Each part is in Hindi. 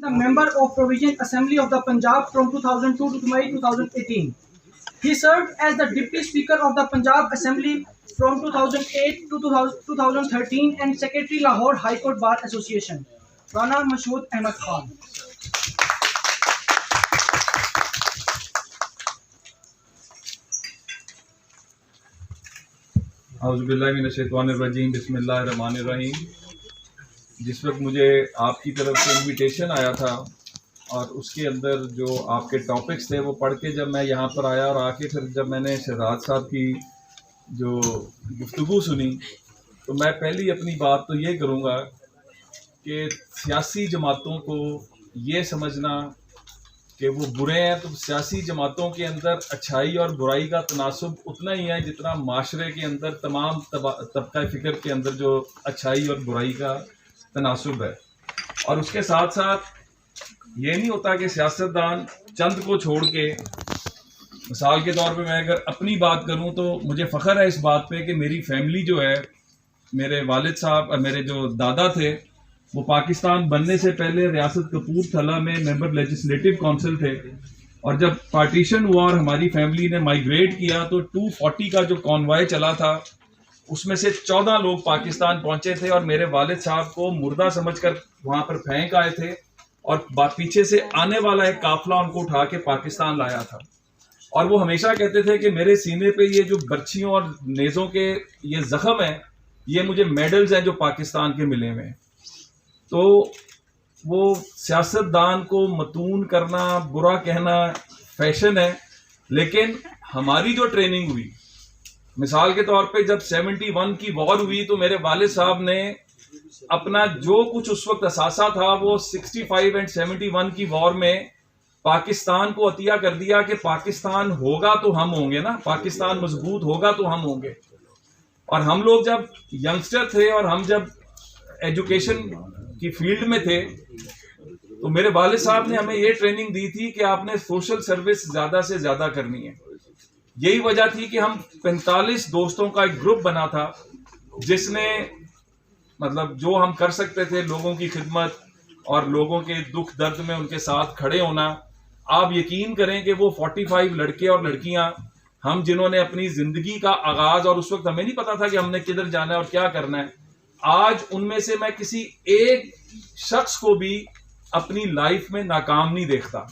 The member of Provision Assembly of the Punjab from 2002 to May 2018. He served as the Deputy Speaker of the Punjab Assembly from 2008 to 2013 and Secretary Lahore High Court Bar Association. Rana Mashood Ahmed Khan. औज़ुबिल्लाहिमिनश्शैतानिर्रजीम बिस्मिल्लाहिर्रहमानिर्रहीम। जिस वक्त मुझे आपकी तरफ से इनविटेशन आया था और उसके अंदर जो आपके टॉपिक्स थे वो पढ़ के जब मैं यहाँ पर आया और आके फिर जब मैंने शहजाद साहब की जो गुफ्तगू सुनी तो मैं पहली अपनी बात तो ये करूँगा कि सियासी जमातों को ये समझना कि वो बुरे हैं तो सियासी जमातों के अंदर अच्छाई और बुराई का तनासुब उतना ही है जितना माशरे के अंदर तमाम तबका फ़िक्र के अंदर जो अच्छाई और बुराई का तनासुब है। और उसके साथ साथ ये नहीं होता कि सियासतदान चंद को छोड़ के, मिसाल के तौर पे मैं अगर अपनी बात करूं तो मुझे फ़ख्र है इस बात पे कि मेरी फैमिली जो है, मेरे वालिद साहब मेरे जो दादा थे वो पाकिस्तान बनने से पहले रियासत कपूरथला में मेंबर लेजिस्लेटिव काउंसिल थे और जब पार्टीशन हुआ और हमारी फैमिली ने माइग्रेट किया तो 240 का जो कॉन्वॉय चला था उसमें से 14 लोग पाकिस्तान पहुंचे थे और मेरे वालिद साहब को मुर्दा समझकर वहां पर फेंक आए थे और पीछे से आने वाला एक काफिला उनको उठा के पाकिस्तान लाया था। और वो हमेशा कहते थे कि मेरे सीने पे ये जो बर्छियों और नेज़ों के ये जख्म है ये मुझे मेडल्स हैं जो पाकिस्तान के मिले हुए हैं। तो वो सियासतदान को मतून करना, बुरा कहना फैशन है, लेकिन हमारी जो ट्रेनिंग हुई, मिसाल के तौर पे जब 71 की वॉर हुई तो मेरे वालिद साहब ने अपना जो कुछ उस वक्त असासा था वो 65 एंड 71 की वॉर में पाकिस्तान को अतिया कर दिया कि पाकिस्तान होगा तो हम होंगे ना, पाकिस्तान मजबूत होगा तो हम होंगे। और हम लोग जब यंगस्टर थे और हम जब एजुकेशन की फील्ड में थे तो मेरे वालिद साहब ने हमें ये ट्रेनिंग दी थी कि आपने सोशल सर्विस ज़्यादा से ज़्यादा करनी है। यही वजह थी कि हम 45 दोस्तों का एक ग्रुप बना था जिसने मतलब जो हम कर सकते थे लोगों की खिदमत और लोगों के दुख दर्द में उनके साथ खड़े होना। आप यकीन करें कि वो 45 लड़के और लड़कियां हम जिन्होंने अपनी ज़िंदगी का आगाज़, और उस वक्त हमें नहीं पता था कि हमने किधर जाना है और क्या करना है, आज उनमें से मैं किसी एक शख्स को भी अपनी लाइफ में नाकाम नहीं देखता।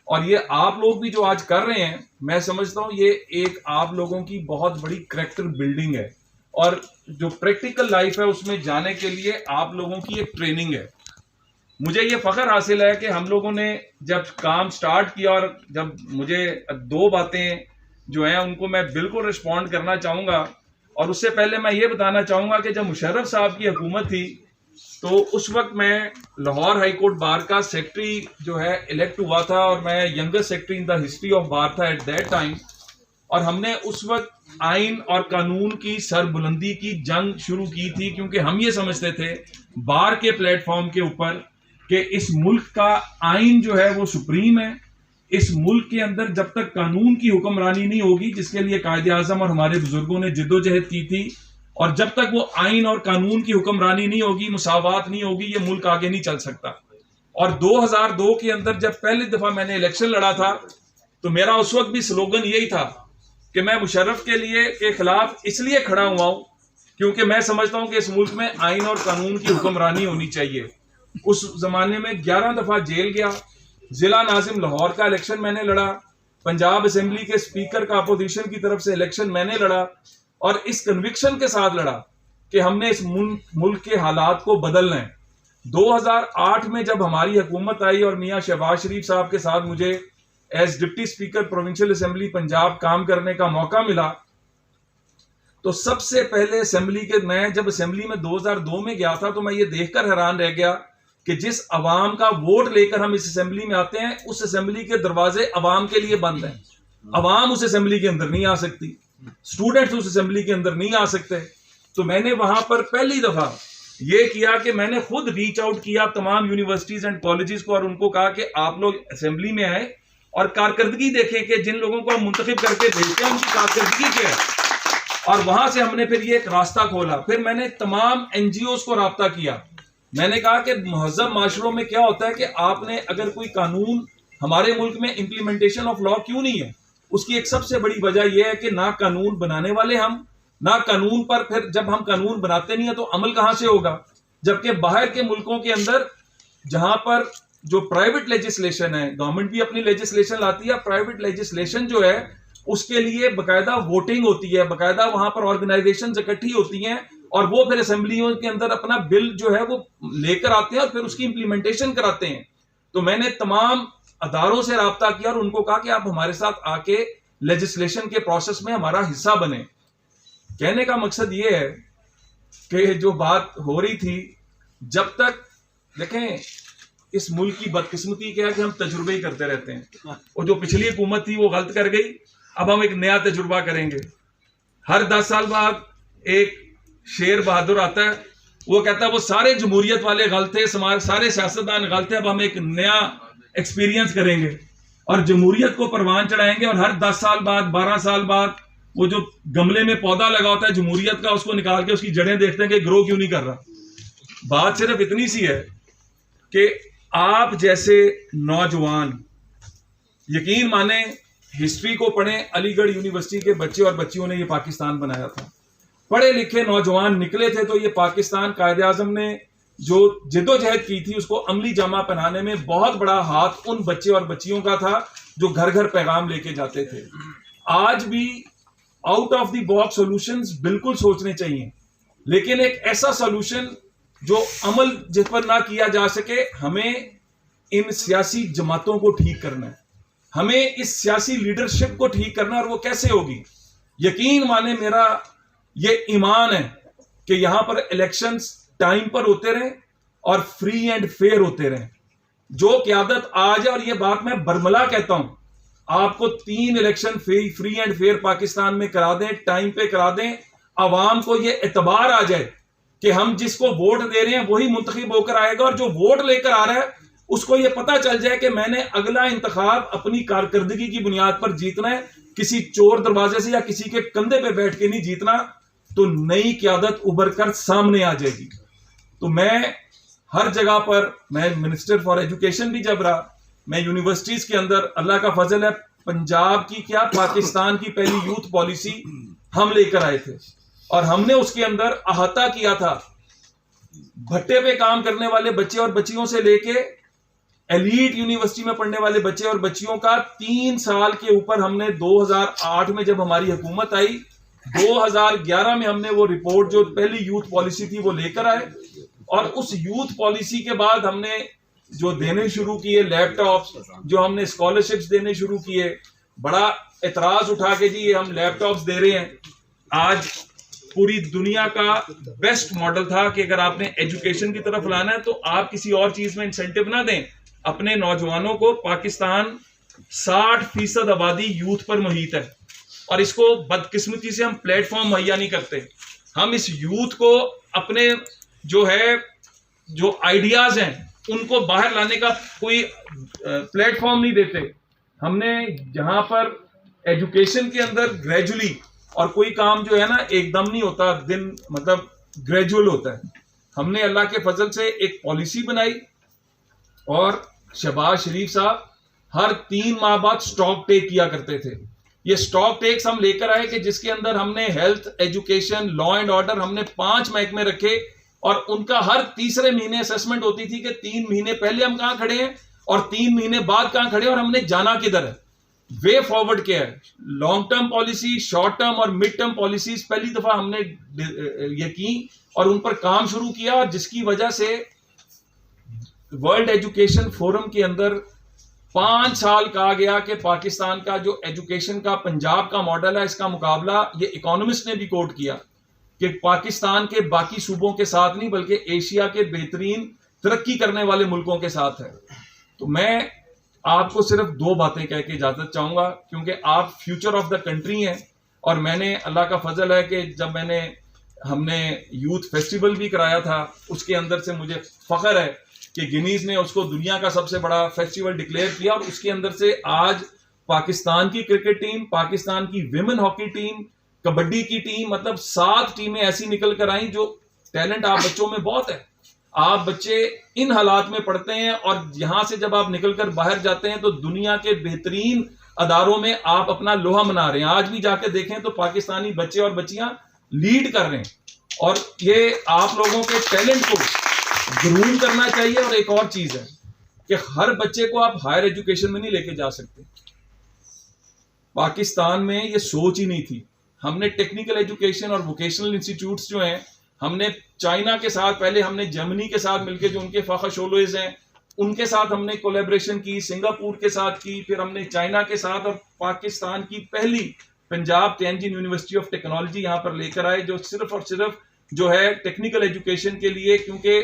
और ये आप लोग भी जो आज कर रहे हैं, मैं समझता हूँ ये एक आप लोगों की बहुत बड़ी करैक्टर बिल्डिंग है और जो प्रैक्टिकल लाइफ है उसमें जाने के लिए आप लोगों की एक ट्रेनिंग है। मुझे ये फ़ख्र हासिल है कि हम लोगों ने जब काम स्टार्ट किया और जब मुझे दो बातें जो हैं उनको मैं बिल्कुल रिस्पॉन्ड करना चाहूँगा। और उससे पहले मैं ये बताना चाहूँगा कि जब मुशर्रफ साहब की हुकूमत थी तो उस वक्त मैं लाहौर हाई कोर्ट बार का सेक्रेटरी जो है इलेक्ट हुआ था और मैं youngest secretary in the history of बार था एट दैट टाइम। और हमने उस वक्त आइन और कानून की सरबुलंदी की जंग शुरू की थी क्योंकि हम ये समझते थे बार के प्लेटफॉर्म के ऊपर कि इस मुल्क का आइन जो है वो सुप्रीम है। इस मुल्क के अंदर जब तक कानून की हुक्मरानी नहीं होगी, जिसके लिए कायदे आज़म और हमारे बुजुर्गों ने जिद्दोजहद की थी, और जब तक वो आइन और कानून की हुक्मरानी नहीं होगी, मुसावात नहीं होगी, ये मुल्क आगे नहीं चल सकता। और 2002 के अंदर जब पहली दफ़ा मैंने इलेक्शन लड़ा था तो मेरा उस वक्त भी स्लोगन यही था कि मैं मुशर्रफ के खिलाफ इसलिए खड़ा हुआ हूँ क्योंकि मैं समझता हूँ कि इस मुल्क में आइन और कानून की हुक्मरानी होनी चाहिए। उस ज़माने में 11 दफ़ा जेल गया, जिला नाजिम लाहौर का इलेक्शन मैंने लड़ा, पंजाब असेंबली के स्पीकर का अपोजिशन की तरफ से इलेक्शन मैंने लड़ा और इस कन्विक्शन के साथ लड़ा कि हमने इस मुल्क के हालात को बदलना है। 2008 में जब हमारी हुकूमत आई और मियाँ शहबाज शरीफ साहब के साथ मुझे as deputy speaker provincial assembly Punjab काम करने का मौका मिला तो सबसे पहले असेंबली के मैं जब असेंबली में 2002 में गया था तो मैं ये देखकर हैरान रह गया कि जिस अवाम का वोट लेकर हम इस असेंबली में आते हैं उस असेंबली के दरवाजे अवाम के लिए बंद हैं। अवाम उस असेंबली के अंदर नहीं आ सकती, स्टूडेंट्स उस असेंबली के अंदर नहीं आ सकते। तो मैंने वहां पर पहली दफा ये किया कि मैंने खुद रीच आउट किया तमाम यूनिवर्सिटीज एंड कॉलेजेस को और उनको कहा कि आप लोग असेंबली में आए और कारकर्दगी देखें कि जिन लोगों को हम मुंतखब करके भेजते हैं उनकी कारकर्दगी क्या है। और वहां से हमने फिर ये एक रास्ता खोला। फिर मैंने तमाम NGOs को राब्ता किया मैंने कहा कि महज़ब माशरों में क्या होता है कि आपने अगर कोई कानून, हमारे मुल्क में इम्प्लीमेंटेशन ऑफ लॉ क्यों नहीं है, उसकी एक सबसे बड़ी वजह यह है कि ना कानून बनाने वाले हम, ना कानून पर फिर जब हम कानून बनाते नहीं है तो अमल कहां से होगा। जबकि बाहर के मुल्कों के अंदर जहां पर जो प्राइवेट लेजिस्लेशन है, गवर्नमेंट भी अपनी लेजिस्लेशन लाती है, प्राइवेट लेजिस्लेशन जो है उसके लिए बकायदा वोटिंग होती है, बकायदा वहां पर ऑर्गेनाइजेशन इकट्ठी होती हैं और वो फिर असेंबलियों के अंदर अपना बिल जो है वो लेकर आते हैं और फिर उसकी इंप्लीमेंटेशन कराते हैं। तो मैंने तमाम अदारों से राब्ता किया और उनको कहा कि आप हमारे साथ आके लेजिस्लेशन के प्रोसेस में हमारा हिस्सा बने। कहने का मकसद ये है कि जो बात हो रही थी, जब तक देखें इस मुल्क की बदकिस्मती क्या है कि हम तजुर्बे ही करते रहते हैं, और जो पिछली हुकूमत थी वो गलत कर गई, अब हम एक नया तजुर्बा करेंगे। हर 10 साल बाद एक शेर बहादुर आता है, वो कहता है वो सारे जमहूरियत वाले गलत थे, सारे सियासतदान गलत थे, अब हम एक नया एक्सपीरियंस करेंगे और जमहूरियत को परवान चढ़ाएंगे। और हर 10 साल बाद 12 साल बाद वो जो गमले में पौधा लगा होता है जमहूरियत का, उसको निकाल के उसकी जड़ें देखते हैं कि ग्रो क्यों नहीं कर रहा। बात सिर्फ इतनी सी है कि आप जैसे नौजवान, यकीन माने हिस्ट्री को पढ़ें, अलीगढ़ यूनिवर्सिटी के बच्चे और बच्चियों ने ये पाकिस्तान बनाया था, पढ़े लिखे नौजवान निकले थे, तो ये पाकिस्तान कायदे आजम ने जो जिद्दोजहद की थी उसको अमली जामा पहनाने में बहुत बड़ा हाथ उन बच्चे और बच्चियों का था जो घर घर पैगाम लेके जाते थे। आज भी out of the box solutions बिल्कुल सोचने चाहिए, लेकिन एक ऐसा सॉल्यूशन जो अमल जिस पर ना किया जा सके। हमें इन सियासी जमातों को ठीक करना है, हमें इस सियासी लीडरशिप को ठीक करना है। और वो कैसे होगी? यकीन माने मेरा ये ईमान है कि यहां पर इलेक्शंस टाइम पर होते रहें और फ्री एंड फेयर होते रहें। जो क़यादत आज है, और ये बात मैं बरमला कहता हूं, आपको 3 election free and fair Pakistan में करा दें, टाइम पे करा दें, अवाम को ये एतबार आ जाए कि हम जिसको वोट दे रहे हैं वही मुंतखब होकर आएगा, और जो वोट लेकर आ रहा है उसको ये पता चल जाए कि मैंने अगला इंतखाब अपनी कारकर्दगी की बुनियाद पर जीतना है, किसी चोर दरवाजे से या किसी के कंधे पे बैठ के नहीं जीतना। तो नई क़यादत उभर कर सामने आ जाएगी। तो मैं हर जगह पर, मैं मिनिस्टर फॉर एजुकेशन भी जब रहा, मैं यूनिवर्सिटीज के अंदर, अल्लाह का फजल है, पंजाब की क्या पाकिस्तान की पहली यूथ पॉलिसी हम लेकर आए थे, और हमने उसके अंदर अहाता किया था भट्टे पे काम करने वाले बच्चे और बच्चियों से लेके एलीट यूनिवर्सिटी में पढ़ने वाले बच्चे और बच्चियों का 3 साल के ऊपर हमने 2008 में जब हमारी हुकूमत आई, 2011 में हमने वो रिपोर्ट जो पहली यूथ पॉलिसी थी वो लेकर आए, और उस यूथ पॉलिसी के बाद हमने जो देने शुरू किए लैपटॉप्स, जो हमने स्कॉलरशिप्स देने शुरू किए, बड़ा एतराज उठा के जी ये हम लैपटॉप्स दे रहे हैं। आज पूरी दुनिया का बेस्ट मॉडल था कि अगर आपने एजुकेशन की तरफ लाना है तो आप किसी और चीज में इंसेंटिव ना दें अपने नौजवानों को। पाकिस्तान 60% आबादी यूथ पर मुहित है, और इसको बदकिस्मती से हम प्लेटफॉर्म मुहैया नहीं करते। हम इस यूथ को अपने जो है जो आइडियाज हैं उनको बाहर लाने का कोई प्लेटफॉर्म नहीं देते। हमने जहां पर एजुकेशन के अंदर ग्रेजुअली, और कोई काम जो है ना एकदम नहीं होता, दिन मतलब ग्रेजुअल होता है, हमने अल्लाह के फजल से एक पॉलिसी बनाई, और शहबाज शरीफ साहब हर 3 माह बाद स्टॉक टेक किया करते थे। ये स्टॉक टेक्स हम लेकर आए कि जिसके अंदर हमने health, education, law and order, हमने 5 महकमे रखे, और उनका हर तीसरे महीने असेसमेंट होती थी कि 3 महीने पहले हम कहां खड़े हैं और 3 महीने बाद कहां खड़े हैं, और हमने जाना किधर है, वे फॉरवर्ड क्या है। Long term policy, short term और मिड टर्म पॉलिसीज पहली दफा हमने ये की और उन पर काम शुरू किया, और जिसकी वजह से वर्ल्ड एजुकेशन फोरम के अंदर 5 साल कहा गया कि पाकिस्तान का जो एजुकेशन का पंजाब का मॉडल है, इसका मुकाबला, ये इकोनॉमिस्ट ने भी कोट किया कि पाकिस्तान के बाकी सूबों के साथ नहीं बल्कि एशिया के बेहतरीन तरक्की करने वाले मुल्कों के साथ है। तो मैं आपको सिर्फ 2 बातें कह के इजाजत चाहूंगा, क्योंकि आप फ्यूचर ऑफ द कंट्री हैं, और मैंने, अल्लाह का फजल है कि जब हमने यूथ फेस्टिवल भी कराया था, उसके अंदर से मुझे फख्र है कि गिनीज ने उसको दुनिया का सबसे बड़ा फेस्टिवल डिक्लेयर किया, और उसके अंदर से आज पाकिस्तान की क्रिकेट टीम, पाकिस्तान की विमेन हॉकी टीम, कबड्डी की टीम, मतलब 7 टीमें ऐसी निकल कर आई जो टैलेंट आप बच्चों में बहुत है, आप बच्चे इन हालात में पढ़ते हैं और यहां से जब आप निकलकर बाहर जाते हैं तो दुनिया के बेहतरीन अदारों में आप अपना लोहा मना रहे हैं। आज भी जाके देखें तो पाकिस्तानी बच्चे और बच्चियां लीड कर रहे हैं, और ये आप लोगों के टैलेंट को ग्रूम करना चाहिए। और एक और चीज है कि हर बच्चे को आप हायर एजुकेशन में नहीं लेके जा सकते। पाकिस्तान में ये सोच ही नहीं थी। हमने टेक्निकल एजुकेशन और वोकेशनल इंस्टीट्यूट्स जो हैं, हमने चाइना के साथ, पहले हमने जर्मनी के साथ मिलकर जो उनके फाखशोलोज हैं उनके साथ हमने कोलैबोरेशन की, सिंगापुर के साथ की, फिर हमने चाइना के साथ, और पाकिस्तान की पहली Punjab Tianjin university of technology यहाँ पर लेकर आए, जो सिर्फ और सिर्फ जो है टेक्निकल एजुकेशन के लिए, क्योंकि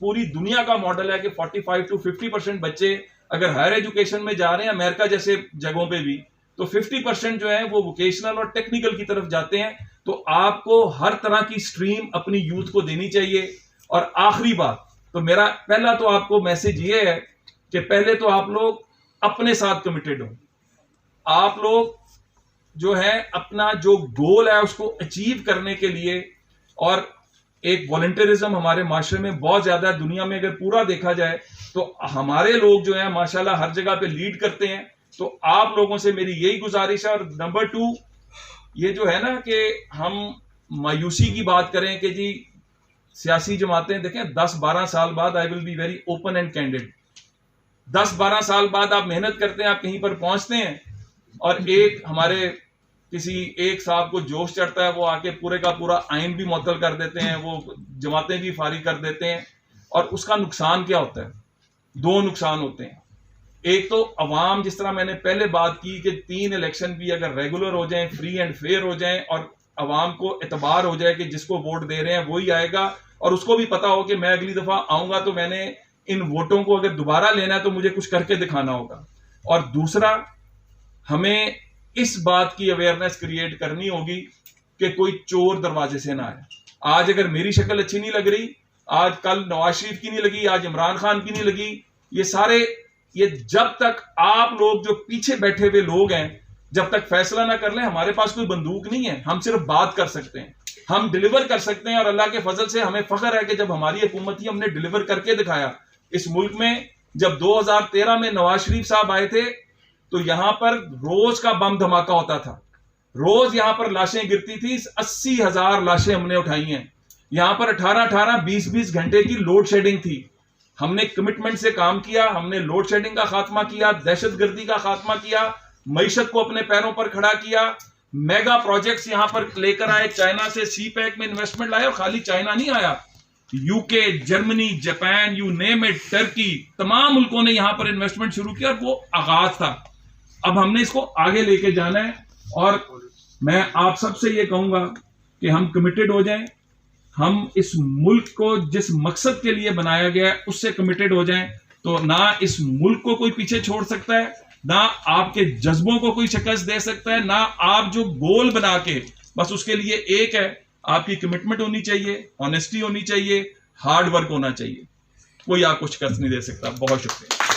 पूरी दुनिया का मॉडल है कि 45 to 50% बच्चे अगर हायर एजुकेशन में जा रहे हैं अमेरिका जैसे जगहों पे भी, तो 50% जो है वो वोकेशनल और टेक्निकल की तरफ जाते हैं। तो आपको हर तरह की स्ट्रीम अपनी यूथ को देनी चाहिए। और आखिरी बात, तो मेरा पहला तो आपको मैसेज ये है कि पहले तो आप लोग अपने साथ कमिटेड हो। आप लोग जो है अपना जो गोल है उसको अचीव करने के लिए, और एक वॉलंटियरिज्म हमारे माशरे में बहुत ज्यादा है। दुनिया में अगर पूरा देखा जाए तो हमारे लोग जो है माशाल्लाह हर जगह पे लीड करते हैं। तो आप लोगों से मेरी यही गुजारिश है। और नंबर 2, ये जो है ना कि हम मायूसी की बात करें कि जी सियासी जमातें, देखें 10-12 साल बाद, I will be very open and candid, 10-12 साल बाद आप मेहनत करते हैं, आप कहीं पर पहुंचते हैं, और एक हमारे किसी एक साहब को जोश चढ़ता है, वो आके पूरे का पूरा आइन भी मुअत्तल कर देते हैं, वो जमातें भी फारिग कर देते हैं। और उसका नुकसान क्या होता है? 2 नुकसान होते हैं। एक तो अवाम, जिस तरह मैंने पहले बात की कि 3 इलेक्शन भी अगर रेगुलर हो जाएं, फ्री एंड फेयर हो जाएं, और अवाम को एतबार हो जाए कि जिसको वोट दे रहे हैं वही आएगा, और उसको भी पता हो कि मैं अगली दफा आऊंगा तो मैंने इन वोटों को अगर दोबारा लेना है तो मुझे कुछ करके दिखाना होगा। और दूसरा, हमें इस बात की अवेयरनेस क्रिएट करनी होगी कि कोई चोर दरवाजे से ना आए। आज अगर मेरी शक्ल अच्छी नहीं लग रही, आज कल नवाज शरीफ की नहीं लगी, आज इमरान खान की नहीं लगी, ये जब तक आप लोग जो पीछे बैठे हुए लोग हैं जब तक फैसला ना कर लें, हमारे पास कोई बंदूक नहीं है, हम सिर्फ बात कर सकते हैं, हम डिलीवर कर सकते हैं। और अल्लाह के फजल से हमें फख्र है कि जब हमारी हुकूमत थी हमने डिलीवर करके दिखाया। इस मुल्क में जब 2013 में नवाज शरीफ साहब आए थे तो यहां पर रोज का बम धमाका होता था, रोज यहां पर लाशें गिरती थी। 80,000 लाशें हमने उठाई हैं। यहां पर 18-18, 20-20 घंटे की लोड शेडिंग थी। हमने कमिटमेंट से काम किया, हमने लोड शेडिंग का खात्मा किया, दहशतगर्दी का खात्मा किया, मईशत को अपने पैरों पर खड़ा किया, मेगा प्रोजेक्ट्स यहां पर लेकर आए, चाइना से CPEC में इन्वेस्टमेंट लाए, और खाली चाइना नहीं आया, UK, Germany, Japan, you name it, Turkey, तमाम मुल्कों ने यहां पर इन्वेस्टमेंट शुरू किया, और वो आगाज था। अब हमने इसको आगे लेके जाना है, और मैं आप सबसे ये कहूंगा कि हम कमिटेड हो जाएं, हम इस मुल्क को जिस मकसद के लिए बनाया गया है उससे कमिटेड हो जाएं। तो ना इस मुल्क को कोई पीछे छोड़ सकता है, ना आपके जज्बों को कोई शिकस्त दे सकता है, ना आप जो गोल बना के, बस उसके लिए एक है, आपकी कमिटमेंट होनी चाहिए, ऑनेस्टी होनी चाहिए, हार्ड वर्क होना चाहिए। कोई आपको शिकस्त नहीं दे सकता। बहुत शुक्रिया।